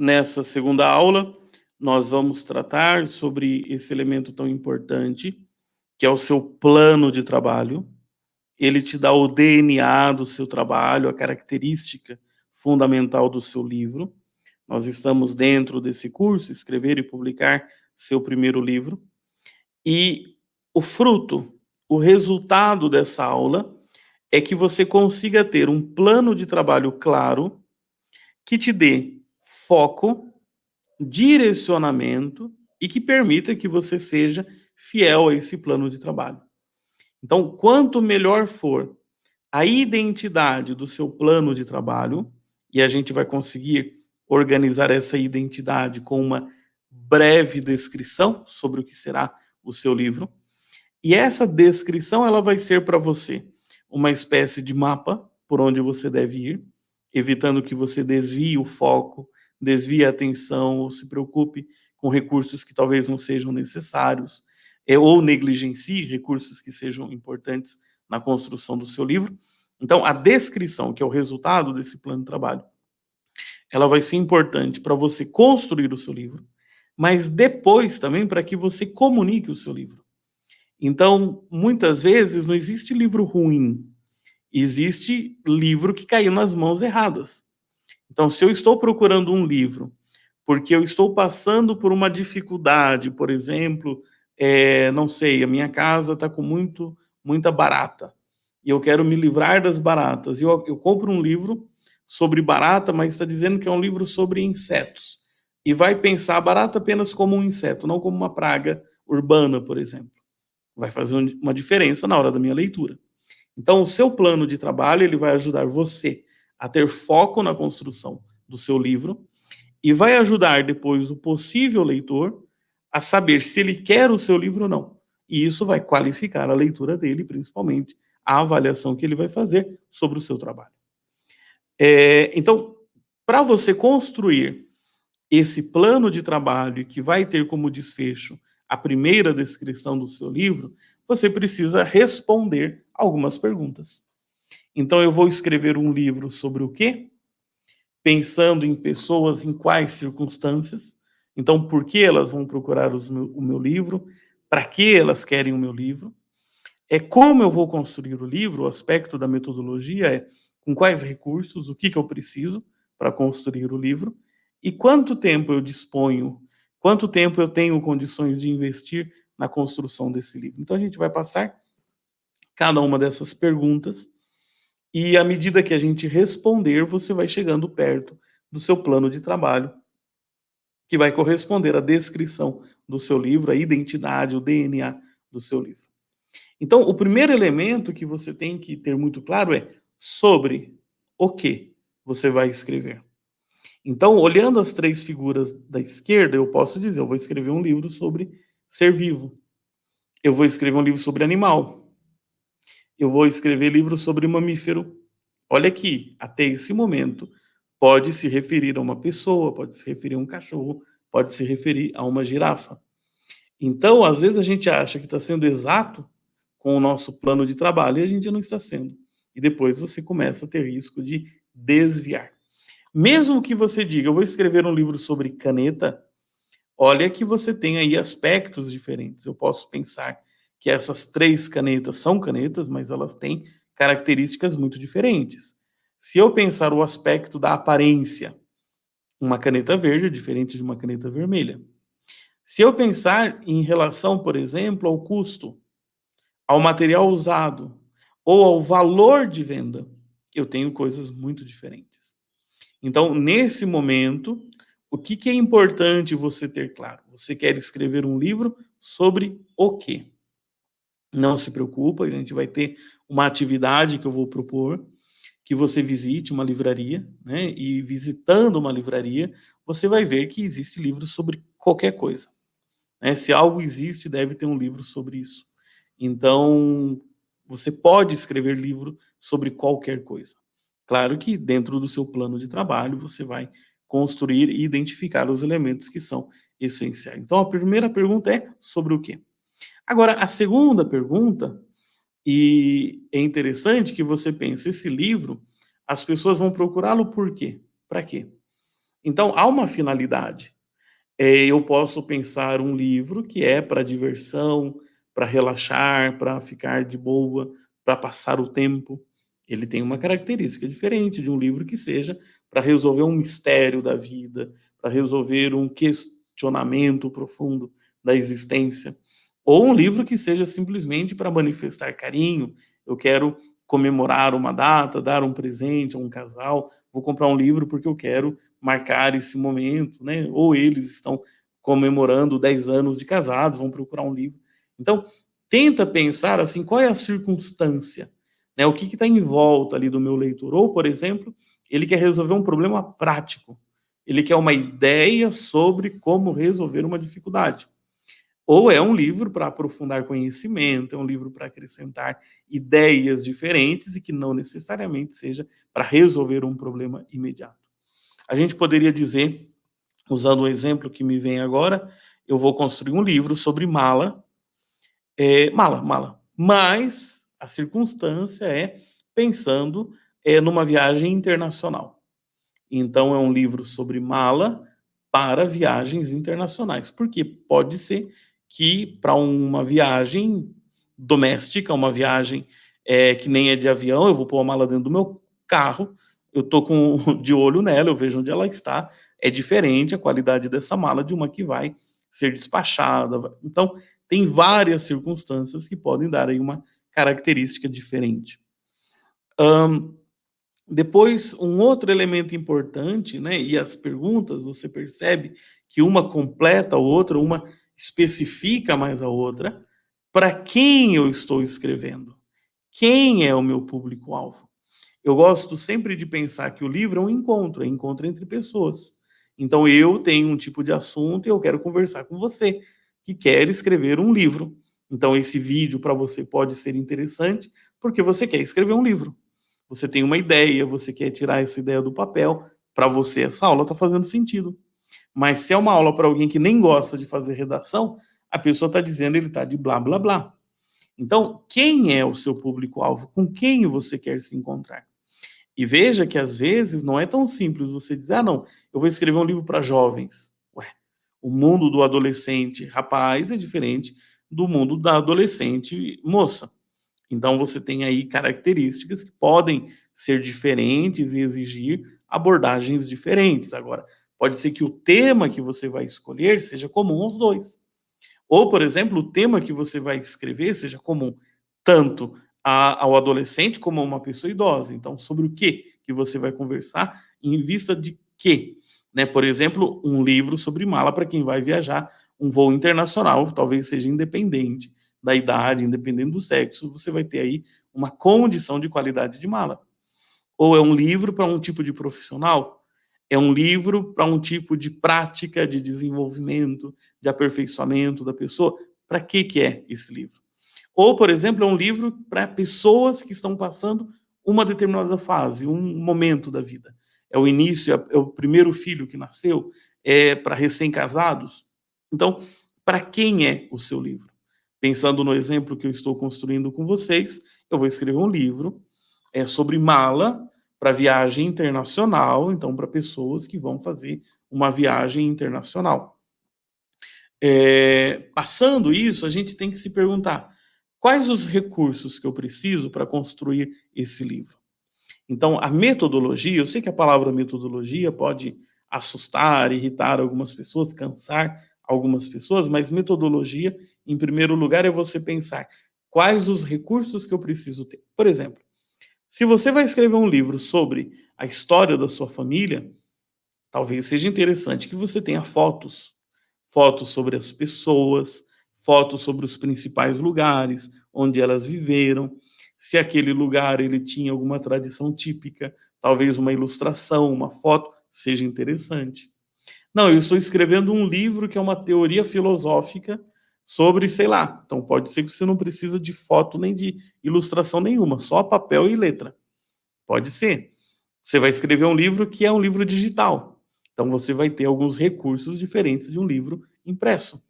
Nessa segunda aula, nós vamos tratar sobre esse elemento tão importante, que é o seu plano de trabalho. Ele te dá o DNA do seu trabalho, a característica fundamental do seu livro. Nós estamos dentro desse curso, Escrever e Publicar Seu Primeiro Livro. E o fruto, o resultado dessa aula é que você consiga ter um plano de trabalho claro que te dê foco, direcionamento e que permita que você seja fiel a esse plano de trabalho. Então, quanto melhor for a identidade do seu plano de trabalho, e a gente vai conseguir organizar essa identidade com uma breve descrição sobre o que será o seu livro, e essa descrição ela vai ser para você uma espécie de mapa por onde você deve ir, evitando que você desvie o foco, desvie a atenção ou se preocupe com recursos que talvez não sejam necessários, ou negligencie recursos que sejam importantes na construção do seu livro. Então, a descrição, que é o resultado desse plano de trabalho, ela vai ser importante para você construir o seu livro, mas depois também para que você comunique o seu livro. Então, muitas vezes não existe livro ruim, existe livro que caiu nas mãos erradas. Então, se eu estou procurando um livro porque eu estou passando por uma dificuldade, por exemplo, não sei, a minha casa está com muita barata e eu quero me livrar das baratas. E eu compro um livro sobre barata, mas está dizendo que é um livro sobre insetos. E vai pensar a barata apenas como um inseto, não como uma praga urbana, por exemplo. Vai fazer uma diferença na hora da minha leitura. Então, o seu plano de trabalho ele vai ajudar você a ter foco na construção do seu livro e vai ajudar depois o possível leitor a saber se ele quer o seu livro ou não. E isso vai qualificar a leitura dele, principalmente a avaliação que ele vai fazer sobre o seu trabalho. Então, para você construir esse plano de trabalho que vai ter como desfecho a primeira descrição do seu livro, você precisa responder algumas perguntas. Então, eu vou escrever um livro sobre o quê? Pensando em pessoas em quais circunstâncias. Então, por que elas vão procurar o meu livro? Para que elas querem o meu livro? Como eu vou construir o livro, o aspecto da metodologia é com quais recursos, o que eu preciso para construir o livro e quanto tempo eu disponho, quanto tempo eu tenho condições de investir na construção desse livro. Então, a gente vai passar cada uma dessas perguntas e, à medida que a gente responder, você vai chegando perto do seu plano de trabalho, que vai corresponder à descrição do seu livro, a identidade, o DNA do seu livro. Então, o primeiro elemento que você tem que ter muito claro é sobre o que você vai escrever. Então, olhando as três figuras da esquerda, eu posso dizer, eu vou escrever um livro sobre ser vivo. Eu vou escrever um livro sobre animal. Eu vou escrever livro sobre mamífero. Olha aqui, até esse momento, pode se referir a uma pessoa, pode se referir a um cachorro, pode se referir a uma girafa. Então, às vezes a gente acha que está sendo exato com o nosso plano de trabalho e a gente não está sendo. E depois você começa a ter risco de desviar. Mesmo que você diga, eu vou escrever um livro sobre caneta, olha que você tem aí aspectos diferentes. Eu posso pensar que essas três canetas são canetas, mas elas têm características muito diferentes. Se eu pensar o aspecto da aparência, uma caneta verde é diferente de uma caneta vermelha. Se eu pensar em relação, por exemplo, ao custo, ao material usado ou ao valor de venda, eu tenho coisas muito diferentes. Então, nesse momento, o que é importante você ter claro? Você quer escrever um livro sobre o quê? Não se preocupa, a gente vai ter uma atividade que eu vou propor, que você visite uma livraria, né? E visitando uma livraria, você vai ver que existe livro sobre qualquer coisa, né? Se algo existe, deve ter um livro sobre isso. Então, você pode escrever livro sobre qualquer coisa. Claro que dentro do seu plano de trabalho, você vai construir e identificar os elementos que são essenciais. Então, a primeira pergunta é sobre o quê? Agora, a segunda pergunta, e é interessante que você pense, esse livro, as pessoas vão procurá-lo por quê? Para quê? Então, há uma finalidade. Eu posso pensar um livro que é para diversão, para relaxar, para ficar de boa, para passar o tempo. Ele tem uma característica diferente de um livro que seja para resolver um mistério da vida, para resolver um questionamento profundo da existência. Ou um livro que seja simplesmente para manifestar carinho. Eu quero comemorar uma data, dar um presente a um casal, vou comprar um livro porque eu quero marcar esse momento, né? Ou eles estão comemorando 10 anos de casados, vão procurar um livro. Então, tenta pensar assim, qual é a circunstância, né? O que está em volta ali do meu leitor? Ou, por exemplo, ele quer resolver um problema prático. Ele quer uma ideia sobre como resolver uma dificuldade. Ou é um livro para aprofundar conhecimento, é um livro para acrescentar ideias diferentes e que não necessariamente seja para resolver um problema imediato. A gente poderia dizer, usando um exemplo que me vem agora, eu vou construir um livro sobre mala, mala, mas a circunstância é pensando numa viagem internacional. Então é um livro sobre mala para viagens internacionais, porque pode ser que para uma viagem doméstica, uma viagem que nem é de avião, eu vou pôr a mala dentro do meu carro, eu tô com de olho nela, eu vejo onde ela está, é diferente a qualidade dessa mala de uma que vai ser despachada. Então, tem várias circunstâncias que podem dar aí uma característica diferente. Hã, Depois, um outro elemento importante, né, e as perguntas, você percebe que uma completa a outra, uma especifica mais a outra. Para quem eu estou escrevendo? Quem é o meu público-alvo? Eu gosto sempre de pensar que o livro é um encontro entre pessoas. Então eu tenho um tipo de assunto e eu quero conversar com você que quer escrever um livro. Então esse vídeo para você pode ser interessante porque você quer escrever um livro. Você tem uma ideia, você quer tirar essa ideia do papel, para você essa aula está fazendo sentido. Mas se é uma aula para alguém que nem gosta de fazer redação, a pessoa está dizendo ele está de blá blá blá. Então, quem é o seu público-alvo? Com quem você quer se encontrar? E veja que às vezes não é tão simples você dizer: "Ah, não, eu vou escrever um livro para jovens". Ué, o mundo do adolescente rapaz é diferente do mundo da adolescente moça. Então você tem aí características que podem ser diferentes e exigir abordagens diferentes. Agora, pode ser que o tema que você vai escolher seja comum aos 2. Ou, por exemplo, o tema que você vai escrever seja comum tanto ao adolescente como a uma pessoa idosa. Então, sobre o que você vai conversar, em vista de quê? Né? Por exemplo, um livro sobre mala para quem vai viajar um voo internacional, talvez seja independente da idade, independente do sexo, você vai ter aí uma condição de qualidade de mala. Ou é um livro para um tipo de profissional? É um livro para um tipo de prática de desenvolvimento, de aperfeiçoamento da pessoa? Para que é esse livro? Ou, por exemplo, é um livro para pessoas que estão passando uma determinada fase, um momento da vida. É o início, é o primeiro filho que nasceu, é para recém-casados. Então, para quem é o seu livro? Pensando no exemplo que eu estou construindo com vocês, eu vou escrever um livro sobre mala para viagem internacional, então para pessoas que vão fazer uma viagem internacional. Passando isso, a gente tem que se perguntar: quais os recursos que eu preciso para construir esse livro? Então, a metodologia, eu sei que a palavra metodologia pode assustar, irritar algumas pessoas, cansar algumas pessoas, mas metodologia, em primeiro lugar, é você pensar quais os recursos que eu preciso ter. Por exemplo, se você vai escrever um livro sobre a história da sua família, talvez seja interessante que você tenha fotos, fotos sobre as pessoas, fotos sobre os principais lugares onde elas viveram, se aquele lugar ele tinha alguma tradição típica, talvez uma ilustração, uma foto, seja interessante. Não, eu estou escrevendo um livro que é uma teoria filosófica sobre, sei lá, então pode ser que você não precisa de foto nem de ilustração nenhuma, só papel e letra. Pode ser. Você vai escrever um livro que é um livro digital. Então você vai ter alguns recursos diferentes de um livro impresso.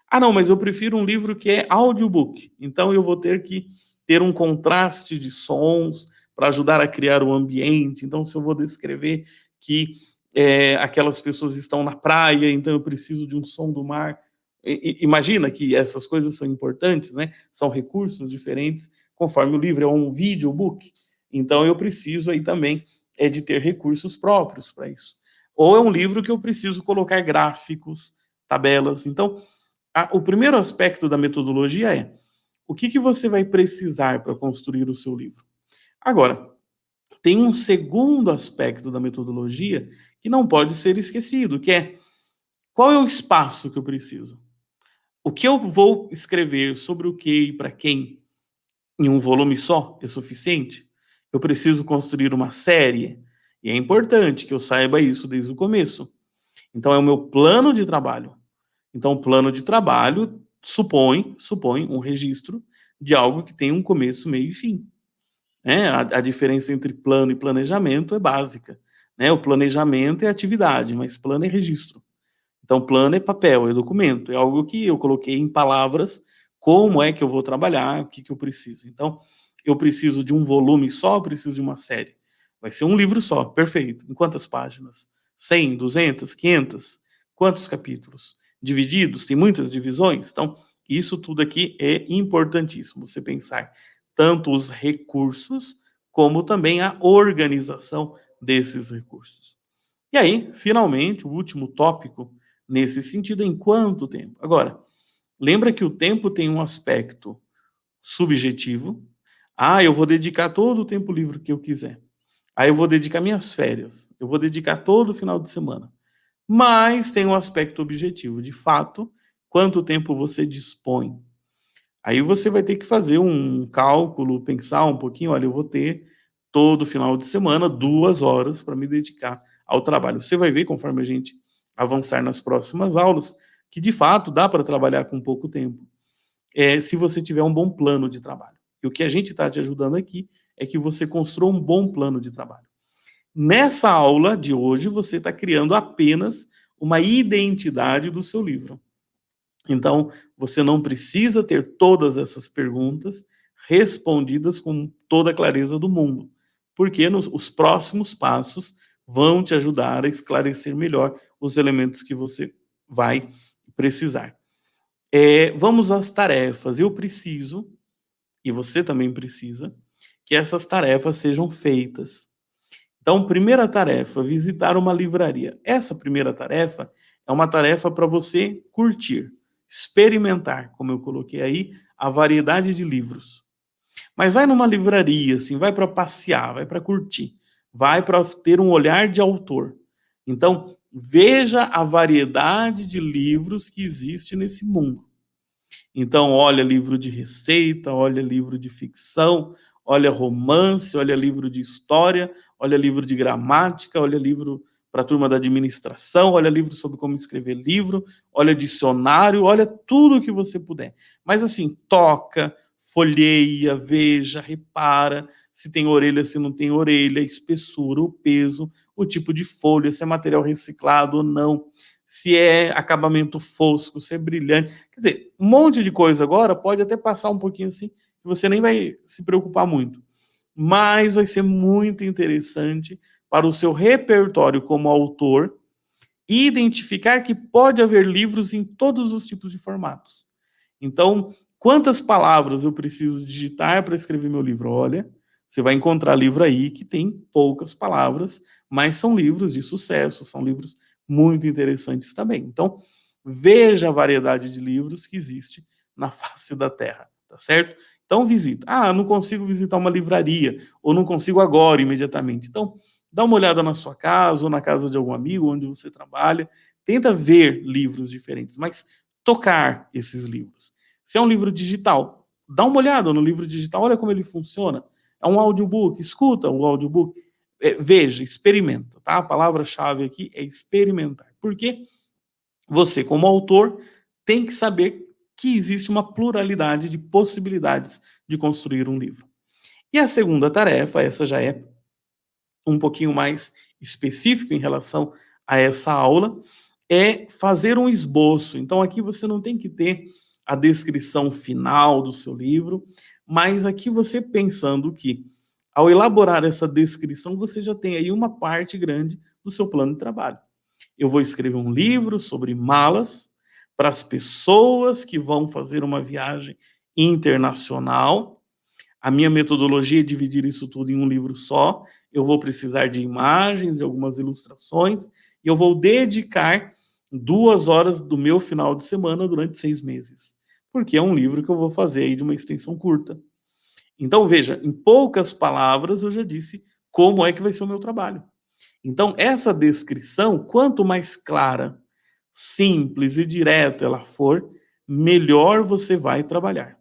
Ah, não, mas eu prefiro um livro que é audiobook. Então eu vou ter que ter um contraste de sons para ajudar a criar o ambiente. Então, se eu vou descrever que aquelas pessoas estão na praia, então eu preciso de um som do mar. Imagina que essas coisas são importantes, né? São recursos diferentes, conforme o livro é um videobook. Então eu preciso aí também de ter recursos próprios para isso. Ou é um livro que eu preciso colocar gráficos, tabelas. Então, o primeiro aspecto da metodologia é o que você vai precisar para construir o seu livro. Agora, tem um segundo aspecto da metodologia que não pode ser esquecido, que é qual é o espaço que eu preciso? O que eu vou escrever sobre o que e para quem em um volume só é suficiente? Eu preciso construir uma série e é importante que eu saiba isso desde o começo. Então é o meu plano de trabalho. Então o plano de trabalho supõe um registro de algo que tem um começo, meio e fim. A diferença entre plano e planejamento é básica. Né? O planejamento é atividade, mas plano é registro. Então, plano é papel, é documento, é algo que eu coloquei em palavras, como é que eu vou trabalhar, o que, que eu preciso. Então, eu preciso de um volume só, eu preciso de uma série. Vai ser um livro só, perfeito. Em quantas páginas? 100, 200, 500? Quantos capítulos? Divididos? Tem muitas divisões? Então, isso tudo aqui é importantíssimo, você pensar tanto os recursos, como também a organização desses recursos. E aí, finalmente, o último tópico nesse sentido é em quanto tempo. Agora, lembra que o tempo tem um aspecto subjetivo. Eu vou dedicar todo o tempo livre que eu quiser. Aí eu vou dedicar minhas férias. Eu vou dedicar todo o final de semana. Mas tem um aspecto objetivo. De fato, quanto tempo você dispõe. Aí você vai ter que fazer um cálculo, pensar um pouquinho, olha, eu vou ter todo final de semana 2 horas para me dedicar ao trabalho. Você vai ver, conforme a gente avançar nas próximas aulas, que de fato dá para trabalhar com pouco tempo, se você tiver um bom plano de trabalho. E o que a gente está te ajudando aqui é que você construa um bom plano de trabalho. Nessa aula de hoje, você está criando apenas uma identidade do seu livro. Então, você não precisa ter todas essas perguntas respondidas com toda a clareza do mundo, porque os próximos passos vão te ajudar a esclarecer melhor os elementos que você vai precisar. Vamos às tarefas. Eu preciso, e você também precisa, que essas tarefas sejam feitas. Então, primeira tarefa, visitar uma livraria. Essa primeira tarefa é uma tarefa para você curtir, experimentar, como eu coloquei aí, a variedade de livros. Mas vai numa livraria, assim, vai para passear, vai para curtir, vai para ter um olhar de autor. Então, veja a variedade de livros que existe nesse mundo. Então, olha livro de receita, olha livro de ficção, olha romance, olha livro de história, olha livro de gramática, olha livro para a turma da administração, olha livro sobre como escrever livro, olha dicionário, olha tudo o que você puder. Mas assim, toca, folheia, veja, repara se tem orelha, se não tem orelha, a espessura, o peso, o tipo de folha, se é material reciclado ou não, se é acabamento fosco, se é brilhante. Quer dizer, um monte de coisa agora pode até passar um pouquinho assim, que você nem vai se preocupar muito. Mas vai ser muito interessante para o seu repertório como autor identificar que pode haver livros em todos os tipos de formatos. Então, quantas palavras eu preciso digitar para escrever meu livro? Olha, você vai encontrar livro aí que tem poucas palavras, mas são livros de sucesso, são livros muito interessantes também. Então, veja a variedade de livros que existe na face da Terra, tá certo? Então, visita. Não consigo visitar uma livraria, ou não consigo agora, imediatamente. Então, dá uma olhada na sua casa, ou na casa de algum amigo, onde você trabalha. Tenta ver livros diferentes, mas tocar esses livros. Se é um livro digital, dá uma olhada no livro digital, olha como ele funciona. É um audiobook, escuta o audiobook, veja, experimenta, tá? A palavra-chave aqui é experimentar. Porque você, como autor, tem que saber que existe uma pluralidade de possibilidades de construir um livro. E a segunda tarefa, essa já é um pouquinho mais específico em relação a essa aula, é fazer um esboço. Então, aqui você não tem que ter a descrição final do seu livro, mas aqui você pensando que, ao elaborar essa descrição, você já tem aí uma parte grande do seu plano de trabalho. Eu vou escrever um livro sobre malas para as pessoas que vão fazer uma viagem internacional. A minha metodologia é dividir isso tudo em um livro só. Eu vou precisar de imagens, de algumas ilustrações, e eu vou dedicar 2 horas do meu final de semana durante 6 meses, porque é um livro que eu vou fazer aí de uma extensão curta. Então, veja, em poucas palavras eu já disse como é que vai ser o meu trabalho. Então, essa descrição, quanto mais clara, simples e direta ela for, melhor você vai trabalhar.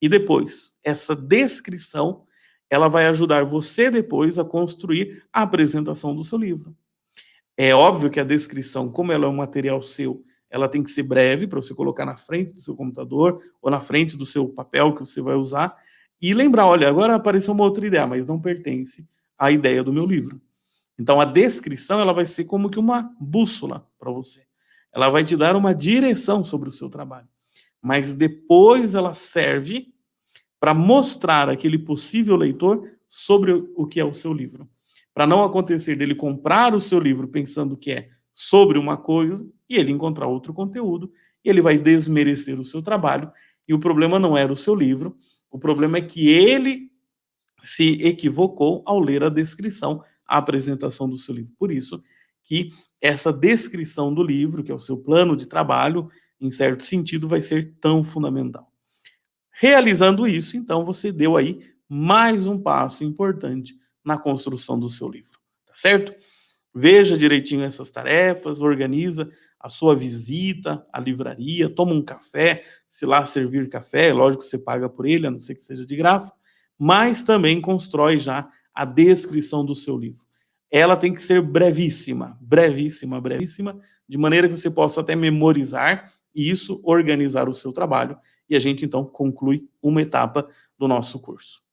E depois, essa descrição, ela vai ajudar você depois a construir a apresentação do seu livro. É óbvio que a descrição, como ela é um material seu, ela tem que ser breve para você colocar na frente do seu computador ou na frente do seu papel que você vai usar e lembrar, olha, agora apareceu uma outra ideia, mas não pertence à ideia do meu livro. Então a descrição ela vai ser como que uma bússola para você. Ela vai te dar uma direção sobre o seu trabalho, mas depois ela serve para mostrar aquele possível leitor sobre o que é o seu livro. Para não acontecer dele comprar o seu livro pensando que é sobre uma coisa e ele encontrar outro conteúdo, e ele vai desmerecer o seu trabalho, e o problema não era o seu livro, o problema é que ele se equivocou ao ler a descrição, a apresentação do seu livro. Por isso que essa descrição do livro, que é o seu plano de trabalho, em certo sentido, vai ser tão fundamental. Realizando isso, então, você deu aí mais um passo importante na construção do seu livro, tá certo? Veja direitinho essas tarefas, organiza a sua visita à livraria, toma um café, se lá servir café, é lógico que você paga por ele, a não ser que seja de graça, mas também constrói já a descrição do seu livro. Ela tem que ser brevíssima, brevíssima, brevíssima, de maneira que você possa até memorizar e isso organizar o seu trabalho. E a gente então conclui uma etapa do nosso curso.